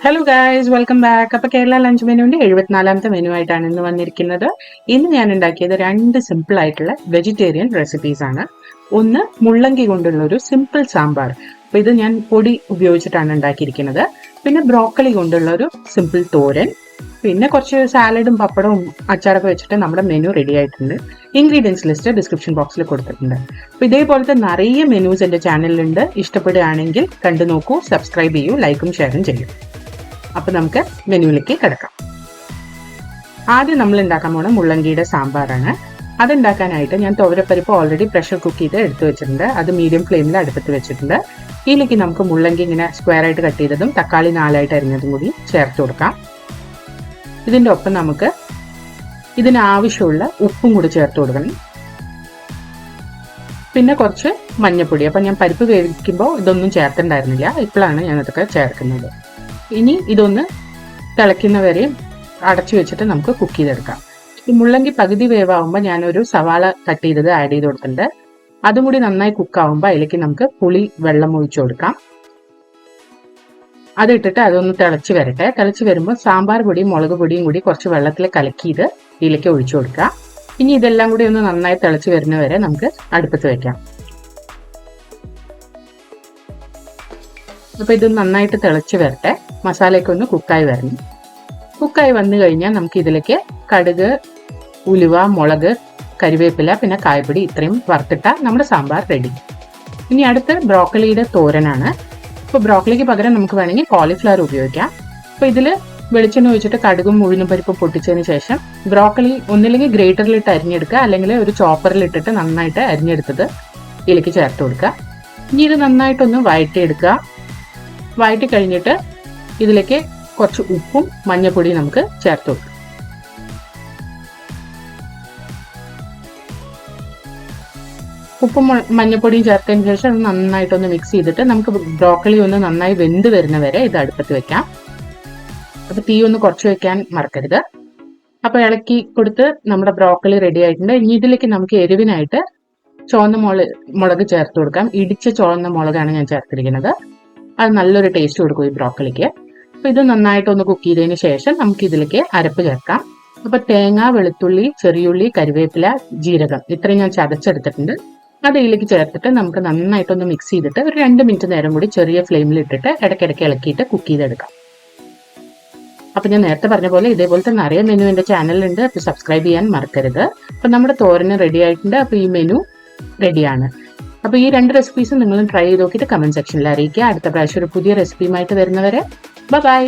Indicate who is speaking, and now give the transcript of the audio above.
Speaker 1: Hello guys, welcome back. അപ്പൊ Kerala lunch മെനുവിന്റെ 74ാമത്തെ menu ആയിട്ടാണ് ഇന്ന് വന്നിരിക്കുന്നത്. ഇന്ന് ഞാൻ ഉണ്ടാക്കിയത് രണ്ട് സിമ്പിൾ ആയിട്ടുള്ള വെജിറ്റേറിയൻ റെസിപ്പീസ് ആണ്. ഒന്ന് മുള്ളങ്കി കൊണ്ടുള്ള ഒരു സിമ്പിൾ സാമ്പാർ. അപ്പൊ ഇത് ഞാൻ പൊടി ഉപയോഗിച്ചിട്ടാണ് ഉണ്ടാക്കിയിരിക്കുന്നത്. പിന്നെ ബ്രോക്കലി കൊണ്ടുള്ള ഒരു സിമ്പിൾ തോരൻ, പിന്നെ കുറച്ച് സാലഡും പപ്പടവും അച്ചാറൊക്കെ വെച്ചിട്ട് നമ്മുടെ മെനു റെഡി ആയിട്ടുണ്ട്. ഇൻഗ്രീഡിയൻസ് ലിസ്റ്റ് ഡിസ്ക്രിപ്ഷൻ ബോക്സിൽ കൊടുത്തിട്ടുണ്ട്. അപ്പൊ ഇതേപോലത്തെ നിറയെ മെനൂസ് എന്റെ ചാനലിലുണ്ട്. ഇഷ്ടപ്പെടുകയാണെങ്കിൽ കണ്ടു നോക്കൂ, സബ്സ്ക്രൈബ് ചെയ്യൂ, ലൈക്കും ഷെയറും ചെയ്യൂ. അപ്പൊ നമുക്ക് മെനുവിലേക്ക് കിടക്കാം. ആദ്യം നമ്മൾ ഉണ്ടാക്കാൻ പോണ മുള്ളങ്കിയുടെ സാമ്പാറാണ്. അതുണ്ടാക്കാനായിട്ട് ഞാൻ തുവരപ്പരിപ്പ് ഓൾറെഡി പ്രഷർ കുക്ക് ചെയ്ത് എടുത്തു വെച്ചിട്ടുണ്ട്. അത് മീഡിയം ഫ്ലെയിമിൽ അടുപ്പത്ത് വെച്ചിട്ടുണ്ട്. ഇതിലേക്ക് നമുക്ക് മുള്ളങ്കി ഇങ്ങനെ സ്ക്വയർ ആയിട്ട് കട്ട് ചെയ്തതും തക്കാളി 4 അരിഞ്ഞതും കൂടി ചേർത്ത് കൊടുക്കാം. ഇതിന്റെ ഒപ്പം നമുക്ക് ഇതിനാവശ്യമുള്ള ഉപ്പും കൂടി ചേർത്ത് കൊടുക്കണം. പിന്നെ കുറച്ച് മഞ്ഞപ്പൊടി. അപ്പൊ ഞാൻ പരിപ്പ് വേവിക്കുമ്പോൾ ഇതൊന്നും ചേർത്തിട്ടുണ്ടായിരുന്നില്ല, ഇപ്പോഴാണ് ഞാൻ ഇതൊക്കെ ചേർക്കുന്നത്. ഇനി ഇതൊന്ന് തിളയ്ക്കുന്നവരെ അടച്ചു വെച്ചിട്ട് നമുക്ക് കുക്ക് ചെയ്തെടുക്കാം. ഈ മുള്ളങ്കി പകുതി വേവാകുമ്പോൾ ഞാനൊരു സവാള കട്ട് ചെയ്തത് ആഡ് ചെയ്ത് കൊടുത്തിട്ടുണ്ട്. അതും കൂടി നന്നായി കുക്കാവുമ്പോൾ അതിലേക്ക് നമുക്ക് പുളി വെള്ളം ഒഴിച്ചു കൊടുക്കാം. അതിട്ടിട്ട് അതൊന്ന് തിളച്ച് വരട്ടെ. തിളച്ച് വരുമ്പോൾ സാമ്പാർ പൊടിയും മുളക് പൊടിയും കൂടി കുറച്ച് വെള്ളത്തിൽ കലക്കിയത് ഇതിലേക്ക് ഒഴിച്ചു കൊടുക്കാം. ഇനി ഇതെല്ലാം കൂടി ഒന്ന് നന്നായി തിളച്ച് വരുന്നവരെ നമുക്ക് അടുപ്പത്ത് വെക്കാം. അപ്പൊ ഇത് നന്നായിട്ട് തിളച്ച് വരട്ടെ. മസാലയൊക്കെ ഒന്ന് കുക്കായി വരണം. കുക്കായി വന്നു കഴിഞ്ഞാൽ നമുക്ക് ഇതിലേക്ക് കടുക്, ഉലുവ, മുളക്, കരിവേപ്പില, പിന്നെ കായപ്പൊടി ഇത്രയും വറുത്തിട്ട നമ്മുടെ സാമ്പാർ റെഡി. ഇനി അടുത്ത് ബ്രോക്കലിയുടെ തോരനാണ്. ഇപ്പൊ ബ്രോക്കലിക്ക് പകരം നമുക്ക് വേണമെങ്കിൽ കോളിഫ്ലവർ ഉപയോഗിക്കാം. അപ്പൊ ഇതിൽ വെളിച്ചെണ്ണ ഒഴിച്ചിട്ട് കടുകും ഉഴുന്നും പരിപ്പും പൊട്ടിച്ചതിന് ശേഷം ബ്രോക്കലി ഒന്നില്ലെങ്കിൽ ഗ്രേറ്ററിലിട്ട് അരിഞ്ഞെടുക്കുക, അല്ലെങ്കിൽ ഒരു ചോപ്പറിൽ ഇട്ടിട്ട് നന്നായിട്ട് അരിഞ്ഞെടുത്തത് ഇതിലേക്ക് ചേർത്ത് കൊടുക്കുക. ഇനി ഇത് നന്നായിട്ടൊന്ന് വഴറ്റിയെടുക്കുക. വഴറ്റി കഴിഞ്ഞിട്ട് ഇതിലേക്ക് കുറച്ച് ഉപ്പും മഞ്ഞപ്പൊടിയും നമുക്ക് ചേർത്ത് കൊടുക്കാം. ഉപ്പും മഞ്ഞപ്പൊടിയും ചേർത്തതിന് ശേഷം നന്നായിട്ടൊന്ന് മിക്സ് ചെയ്തിട്ട് നമുക്ക് ബ്രോക്കലി ഒന്ന് നന്നായി വെന്ത് വരുന്ന വരെ ഇത് അടുപ്പത്ത് വെക്കാം. അപ്പൊ തീ ഒന്ന് കുറച്ച് വെക്കാൻ മറക്കരുത്. അപ്പൊ ഇളക്കി കൊടുത്ത് നമ്മുടെ ബ്രോക്കലി റെഡി ആയിട്ടുണ്ട്. ഇനി ഇതിലേക്ക് നമുക്ക് എരിവിനായിട്ട് ചുവന്ന മുളക് ചേർത്ത് കൊടുക്കാം. ഇടിച്ച ചുവന്ന മുളകാണ് ഞാൻ ചേർത്തിരിക്കുന്നത്. അത് നല്ലൊരു ടേസ്റ്റ് കൊടുക്കും ഈ ബ്രോക്കലിക്ക്. അപ്പൊ ഇത് നന്നായിട്ടൊന്ന് കുക്ക് ചെയ്തതിന് ശേഷം നമുക്ക് ഇതിലേക്ക് അരപ്പ് ചേർക്കാം. അപ്പൊ തേങ്ങ, വെളുത്തുള്ളി, ചെറിയുള്ളി, കരിവേപ്പില, ജീരകം ഇത്രയും ഞാൻ ചതച്ചെടുത്തിട്ടുണ്ട്. അത് ഇതിലേക്ക് ചേർത്തിട്ട് നമുക്ക് നന്നായിട്ടൊന്ന് മിക്സ് ചെയ്തിട്ട് ഒരു 2 മിനിറ്റ് നേരം കൂടി ചെറിയ ഫ്ലെയിമിൽ ഇട്ടിട്ട് ഇടയ്ക്കിടയ്ക്ക് ഇളക്കിയിട്ട് കുക്ക് ചെയ്തെടുക്കാം. അപ്പൊ ഞാൻ നേരത്തെ പറഞ്ഞ പോലെ ഇതേപോലത്തെ നിറയെ മെനു എന്റെ ചാനലിലുണ്ട്. അപ്പൊ സബ്സ്ക്രൈബ് ചെയ്യാൻ മറക്കരുത്. അപ്പൊ നമ്മുടെ തോരന് റെഡി ആയിട്ടുണ്ട്. അപ്പൊ ഈ മെനു റെഡിയാണ്. അപ്പൊ ഈ 2 റെസിപ്പീസും നിങ്ങൾ ട്രൈ ചെയ്ത് നോക്കിയിട്ട് കമന്റ് സെക്ഷനിൽ അറിയിക്കുക. അടുത്ത പ്രാവശ്യം ഒരു പുതിയ റെസിപ്പിയുമായിട്ട് വരുന്നവരെ ബൈ.